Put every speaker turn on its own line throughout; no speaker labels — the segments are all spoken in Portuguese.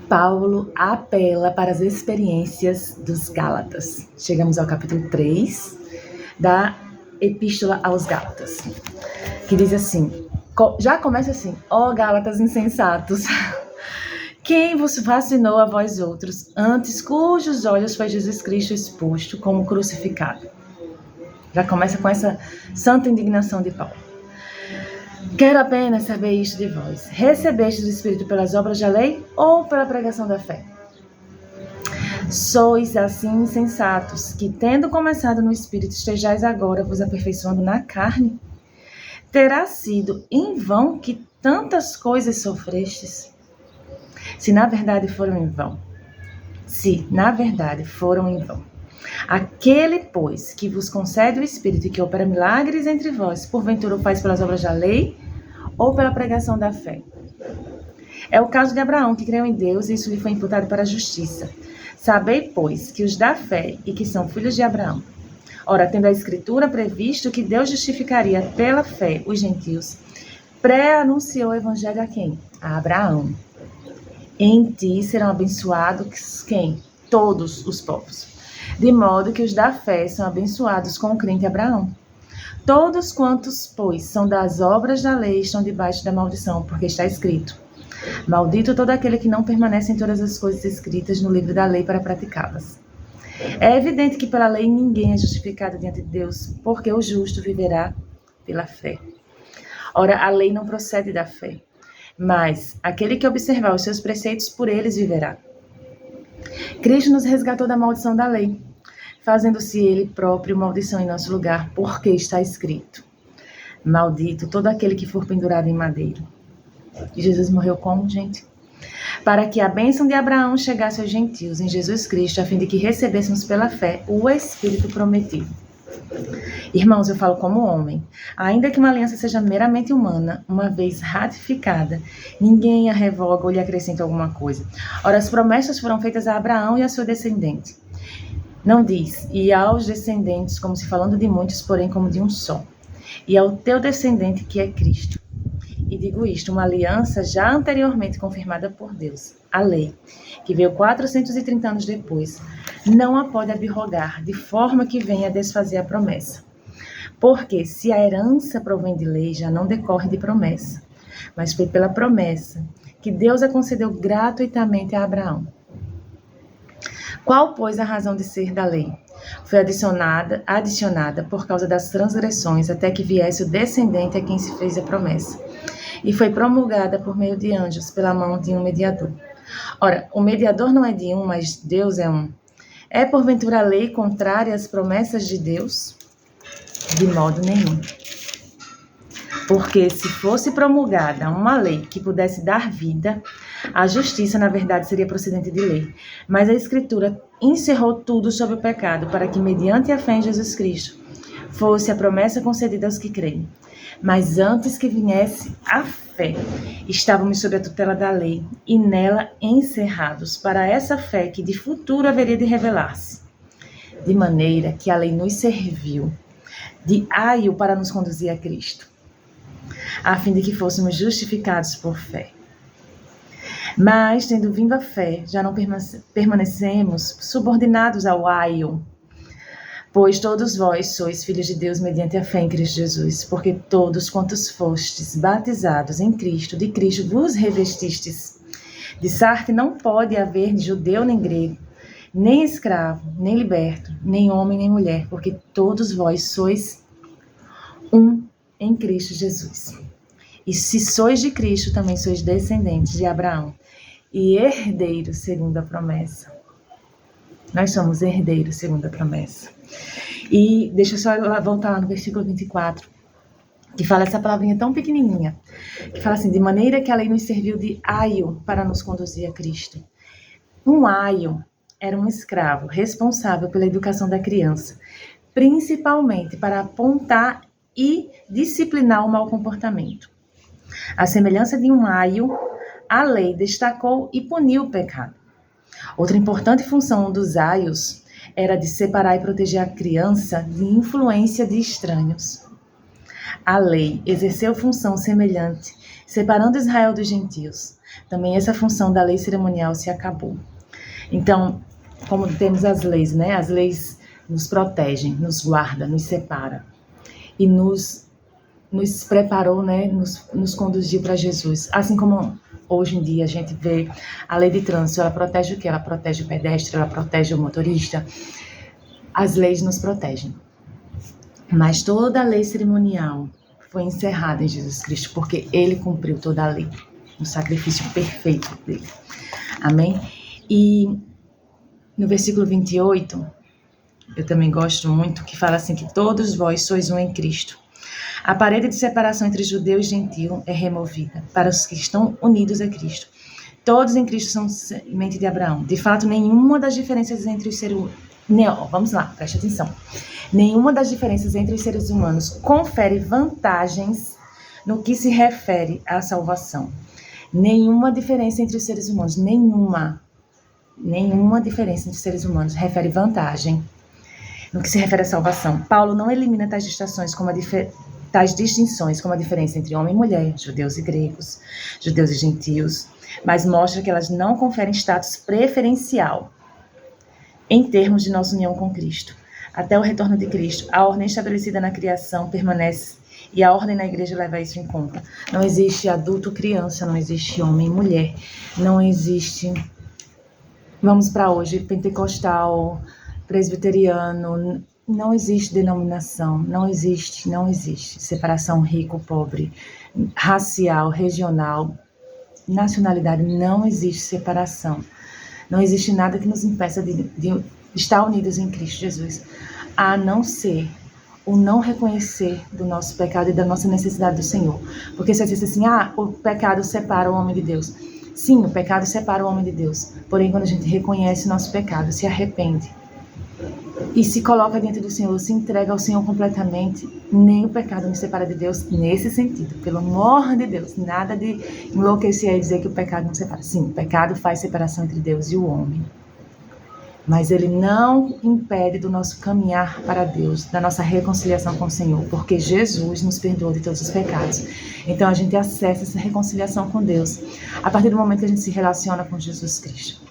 Paulo apela para as experiências dos Gálatas. Chegamos ao capítulo 3 da Epístola aos Gálatas, que diz assim, já começa assim: ó Gálatas insensatos, quem vos fascinou a vós outros, antes cujos olhos foi Jesus Cristo exposto como crucificado? Já começa com essa santa indignação de Paulo. Quero apenas saber isto de vós: recebestes o Espírito pelas obras da lei ou pela pregação da fé? Sois assim insensatos, que tendo começado no Espírito, estejais agora vos aperfeiçoando na carne? Terá sido em vão que tantas coisas sofrestes? Se na verdade foram em vão. Aquele, pois, que vos concede o Espírito e que opera milagres entre vós, porventura o faz pelas obras da lei ou pela pregação da fé? É o caso de Abraão, que creu em Deus e isso lhe foi imputado para a justiça. Sabei, pois, que os da fé e que são filhos de Abraão. Ora, tendo a Escritura previsto que Deus justificaria pela fé os gentios, pré-anunciou o evangelho a quem? A Abraão. Em ti serão abençoados quem? Todos os povos. De modo que os da fé são abençoados com o crente Abraão. Todos quantos, pois, são das obras da lei estão debaixo da maldição, porque está escrito: maldito todo aquele que não permanece em todas as coisas escritas no livro da lei para praticá-las. É evidente que pela lei ninguém é justificado diante de Deus, porque o justo viverá pela fé. Ora, a lei não procede da fé, mas aquele que observar os seus preceitos, por eles viverá. Cristo nos resgatou da maldição da lei, fazendo-se ele próprio maldição em nosso lugar, porque está escrito: maldito todo aquele que for pendurado em madeiro. E Jesus morreu como, gente? Para que a bênção de Abraão chegasse aos gentios em Jesus Cristo, a fim de que recebêssemos pela fé o Espírito prometido. Irmãos, eu falo como homem. Ainda que uma aliança seja meramente humana, uma vez ratificada, ninguém a revoga ou lhe acrescenta alguma coisa. Ora, as promessas foram feitas a Abraão e a seu descendente. Não diz, e aos descendentes, como se falando de muitos, porém como de um só. E ao teu descendente, que é Cristo. E digo isto, uma aliança já anteriormente confirmada por Deus, a lei, que veio 430 anos depois, não a pode abrogar, de forma que venha a desfazer a promessa. Porque se a herança provém de lei, já não decorre de promessa, mas foi pela promessa que Deus a concedeu gratuitamente a Abraão. Qual, pois, a razão de ser da lei? Foi adicionada por causa das transgressões, até que viesse o descendente a quem se fez a promessa. E foi promulgada por meio de anjos, pela mão de um mediador. Ora, o mediador não é de um, mas Deus é um. É porventura a lei contrária às promessas de Deus? De modo nenhum. Porque se fosse promulgada uma lei que pudesse dar vida, a justiça, na verdade, seria procedente de lei. Mas a Escritura encerrou tudo sobre o pecado, para que, mediante a fé em Jesus Cristo, fosse a promessa concedida aos que creem. Mas antes que viesse a fé, estávamos sob a tutela da lei e nela encerrados para essa fé que de futuro haveria de revelar-se. De maneira que a lei nos serviu de aio para nos conduzir a Cristo, a fim de que fôssemos justificados por fé. Mas, tendo vindo a fé, já não permanecemos subordinados ao aio, pois todos vós sois filhos de Deus mediante a fé em Cristo Jesus, porque todos quantos fostes batizados em Cristo, de Cristo vos revestistes. De sorte não pode haver judeu nem grego, nem escravo, nem liberto, nem homem nem mulher, porque todos vós sois um em Cristo Jesus. E se sois de Cristo, também sois descendentes de Abraão e herdeiros segundo a promessa. Nós somos herdeiros segundo a promessa. E deixa eu só voltar lá no versículo 24, que fala essa palavrinha tão pequenininha, que fala assim: de maneira que a lei nos serviu de aio para nos conduzir a Cristo. Um aio era um escravo responsável pela educação da criança, principalmente para apontar e disciplinar o mau comportamento. À semelhança de um aio, a lei destacou e puniu o pecado. Outra importante função dos aios era de separar e proteger a criança de influência de estranhos. a lei exerceu função semelhante, separando Israel dos gentios. Também essa função da lei cerimonial se acabou. Então, como temos as leis, né? As leis nos protegem, nos guarda, nos separa e nos preparou, né? Nos conduziu para Jesus. Assim como hoje em dia a gente vê a lei de trânsito, ela protege o quê? Ela protege o pedestre, ela protege o motorista. As leis nos protegem. Mas toda a lei cerimonial foi encerrada em Jesus Cristo, porque Ele cumpriu toda a lei, o sacrifício perfeito dele. Amém? E no versículo 28, eu também gosto muito, que fala assim, que todos vós sois um em Cristo. A parede de separação entre judeu e gentil é removida para os que estão unidos a Cristo. Todos em Cristo são semente de Abraão. De fato, nenhuma das diferenças entre os seres humanos... Vamos lá, preste atenção. Nenhuma das diferenças entre os seres humanos confere vantagens no que se refere à salvação. Nenhuma diferença entre os seres humanos, nenhuma diferença entre os seres humanos refere vantagem no que se refere à salvação. Paulo não elimina tais distinções como a diferença entre homem e mulher, judeus e gregos, judeus e gentios, mas mostra que elas não conferem status preferencial em termos de nossa união com Cristo. Até o retorno de Cristo, a ordem estabelecida na criação permanece e a ordem na igreja leva isso em conta. Não existe adulto, criança, não existe homem e mulher, não existe, vamos para hoje, pentecostal, presbiteriano, não existe denominação, não existe separação rico-pobre, racial, regional, nacionalidade, não existe separação. Não existe nada que nos impeça de estar unidos em Cristo Jesus, a não ser o não reconhecer do nosso pecado e da nossa necessidade do Senhor. Porque você diz assim, o pecado separa o homem de Deus. Sim, o pecado separa o homem de Deus. Porém, quando a gente reconhece o nosso pecado, se arrepende e se coloca diante do Senhor, se entrega ao Senhor completamente, nem o pecado nos separa de Deus nesse sentido. Pelo amor de Deus, nada de enlouquecer e dizer que o pecado nos separa. Sim, o pecado faz separação entre Deus e o homem. Mas ele não impede do nosso caminhar para Deus, da nossa reconciliação com o Senhor, porque Jesus nos perdoou de todos os pecados. Então a gente acessa essa reconciliação com Deus a partir do momento que a gente se relaciona com Jesus Cristo.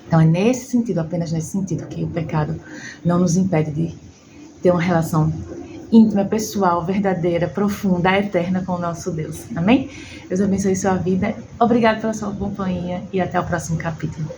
Então é nesse sentido, apenas nesse sentido, que o pecado não nos impede de ter uma relação íntima, pessoal, verdadeira, profunda, eterna com o nosso Deus. Amém? Deus abençoe sua vida. Obrigado pela sua companhia e até o próximo capítulo.